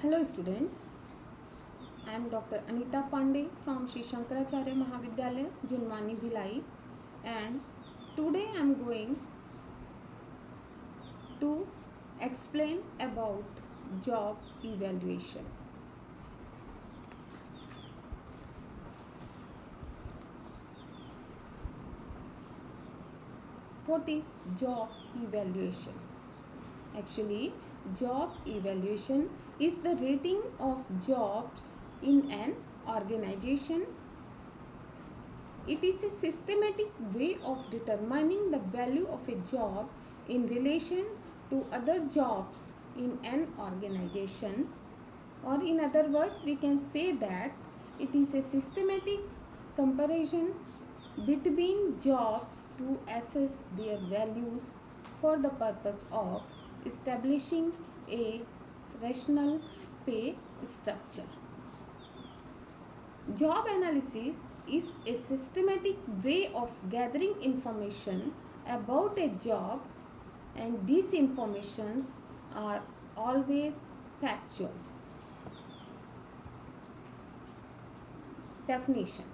Hello students, I am Dr. Anita Pandey from Shri Shankaracharya Mahavidyalaya, Junwani Bhilai, and today I am going to explain about job evaluation. What is job evaluation? Actually, job evaluation is the rating of jobs in an organization. It is a systematic way of determining the value of a job in relation to other jobs in an organization, or in other words we can say that it is a systematic comparison between jobs to assess their values for the purpose of establishing a rational pay structure. Job analysis is a systematic way of gathering information about a job, and these informations are always factual. Definition.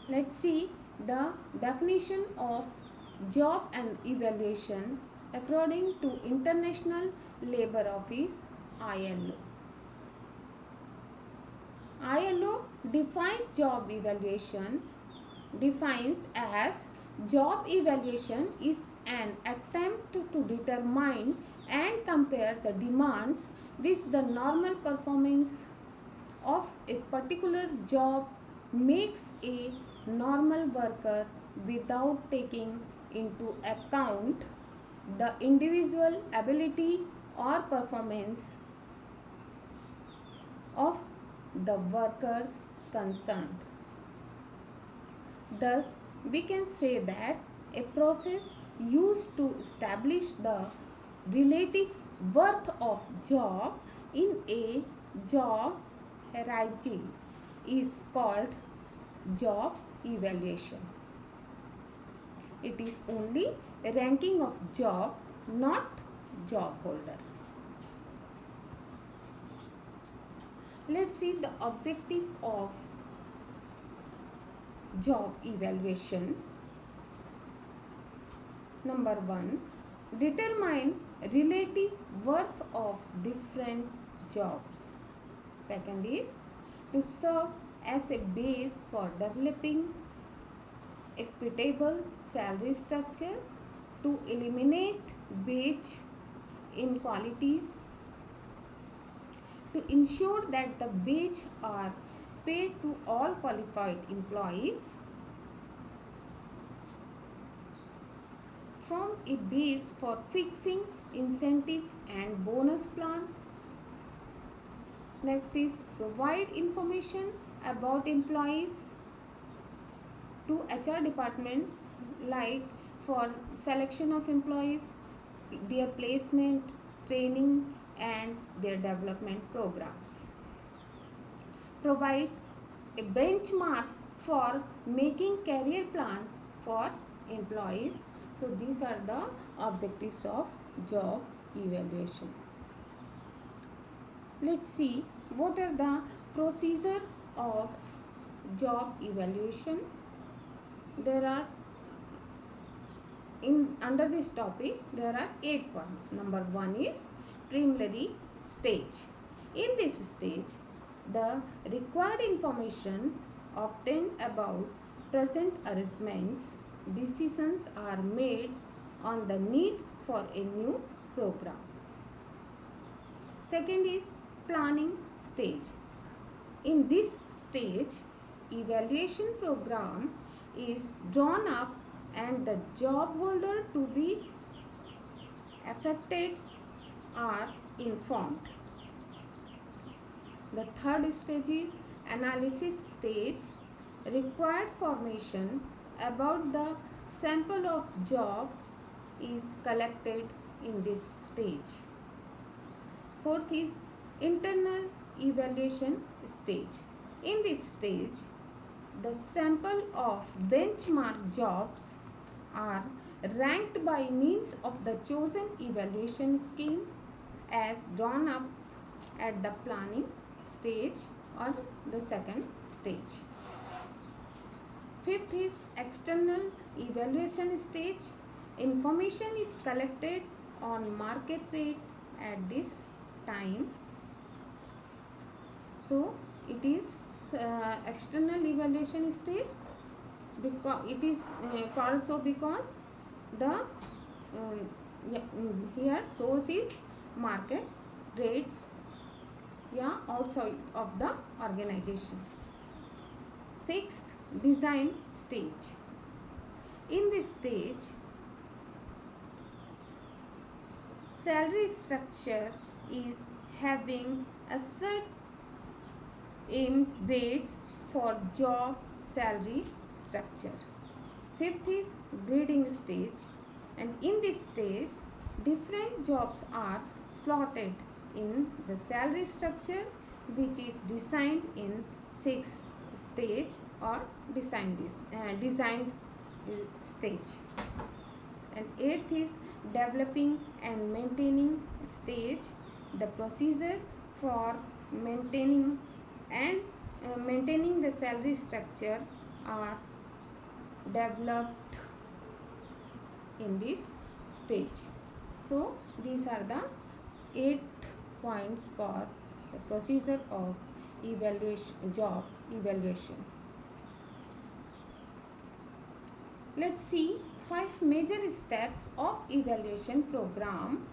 Let's see the definition of job and evaluation according to International Labour Office ILO. ILO defines job evaluation defines as job evaluation is an attempt to determine and compare the demands with the normal performance of a particular job makes a normal worker without taking into account the individual ability or performance of the workers concerned. Thus, we can say that a process used to establish the relative worth of job in a job hierarchy is called job evaluation. It is only a ranking of job, not job holder. Let's see the objective of job evaluation. Number 1, determine relative worth of different jobs. Second is to serve as a base for developing equitable salary structure to eliminate wage inequalities, to ensure that the wage are paid to all qualified employees, from a base for fixing incentive and bonus plans. Next is provide information about employees to HR department, like for selection of employees, their placement, training and their development programs. Provide a benchmark for making career plans for employees. So these are the objectives of job evaluation. Let's see what are the procedure of job evaluation. There are under this topic there are 8 points. Number 1 is preliminary stage. In this stage, the required information obtained about present arrangements, decisions are made on the need for a new program. Second is planning stage. In this stage, evaluation program is drawn up and the job holder to be affected are informed. The third stage is analysis stage. Required formation about the sample of job is collected in this stage. Fourth is internal evaluation stage. In this stage, the sample of benchmark jobs are ranked by means of the chosen evaluation scheme as drawn up at the planning stage or the second stage. Fifth is external evaluation stage. Information is collected on market rate at this time. So it is external evaluation stage, because it is called so because the here source is market rates outside of the organization. Sixth, design stage. In this stage, salary structure is having a set in grades for job salary structure. Fifth is grading stage, and in this stage different jobs are slotted in the salary structure, which is designed in sixth stage or designed stage. And eighth is developing and maintaining stage. The procedure for maintaining the salary structure are developed in this stage. So these are the 8 points for the procedure of job evaluation. Let's see 5 major steps of evaluation program,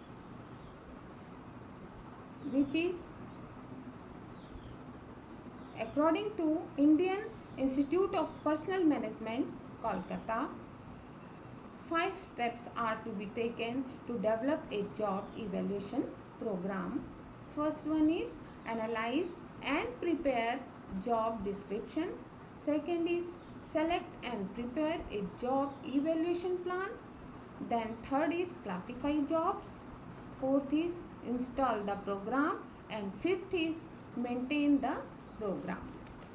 which is according to Indian Institute of Personnel Management, Kolkata. 5 steps are to be taken to develop a job evaluation program. First one is analyze and prepare job description. Second is select and prepare a job evaluation plan. Then third is classify jobs. Fourth is install the program, and fifth is maintain the program.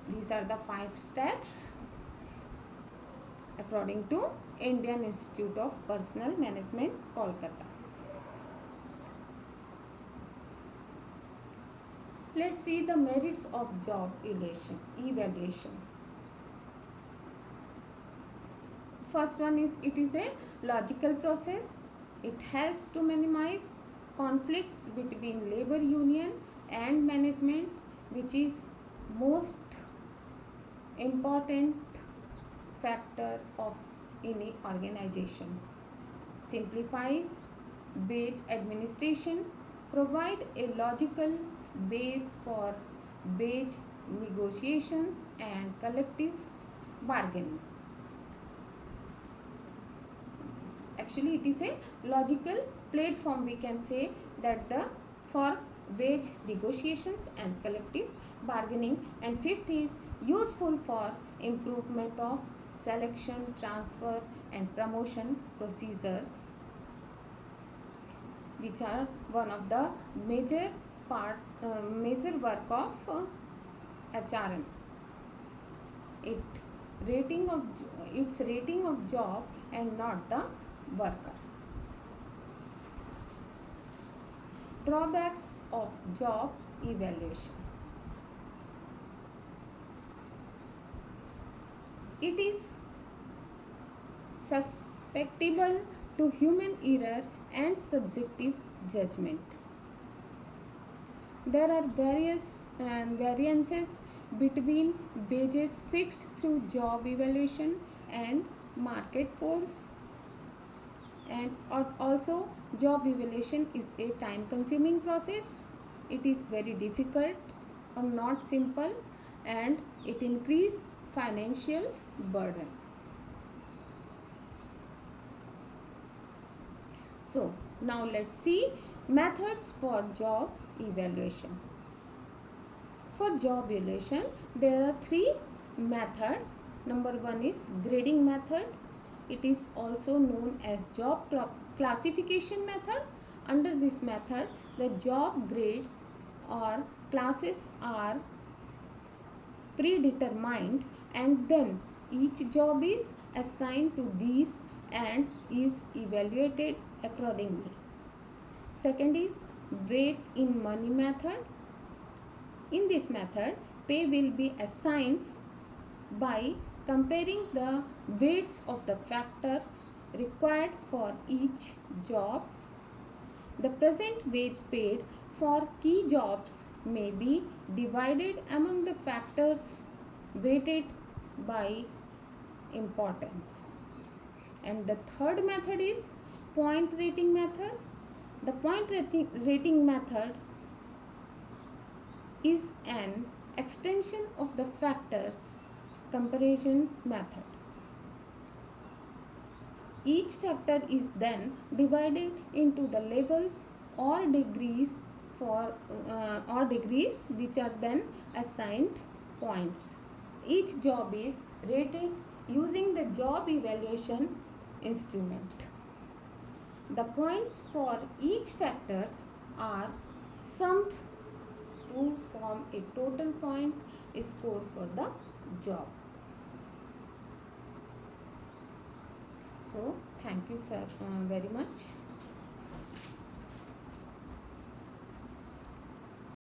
These are the 5 steps according to Indian Institute of Personnel Management, Kolkata. Let's see the merits of job evaluation. First one is, it is a logical process. It helps to minimize conflicts between labor union and management, which is most important factor of any organization. Simplifies wage administration, provide a logical base for wage negotiations and collective bargaining. Actually, it is a logical platform, we can say that for wage negotiations and collective bargaining. And fifth is useful for improvement of selection, transfer and promotion procedures, which are one of the major work of HRM. Its rating of job and not the worker. Drawbacks of job evaluation. It is susceptible to human error and subjective judgment. There are variances between wages fixed through job evaluation and market force. And also, job evaluation is a time consuming process. It is very difficult or not simple, and it increases financial burden. So now let's see methods for job evaluation. For job evaluation, there are 3 methods. Number 1 is grading method. It is also known as job classification method. Under this method, the job grades or classes are predetermined, and then each job is assigned to these and is evaluated accordingly. Second is weight in money method. In this method, pay will be assigned by comparing the weights of the factors required for each job. The present wage paid for key jobs may be divided among the factors weighted by importance. And the third method is point rating method. The point rating method is an extension of the factors comparison method. Each factor is then divided into the levels or degrees which are then assigned points. Each job is rated using the job evaluation instrument. The points for each factors are summed to form a total point score for the job. So, thank you very much.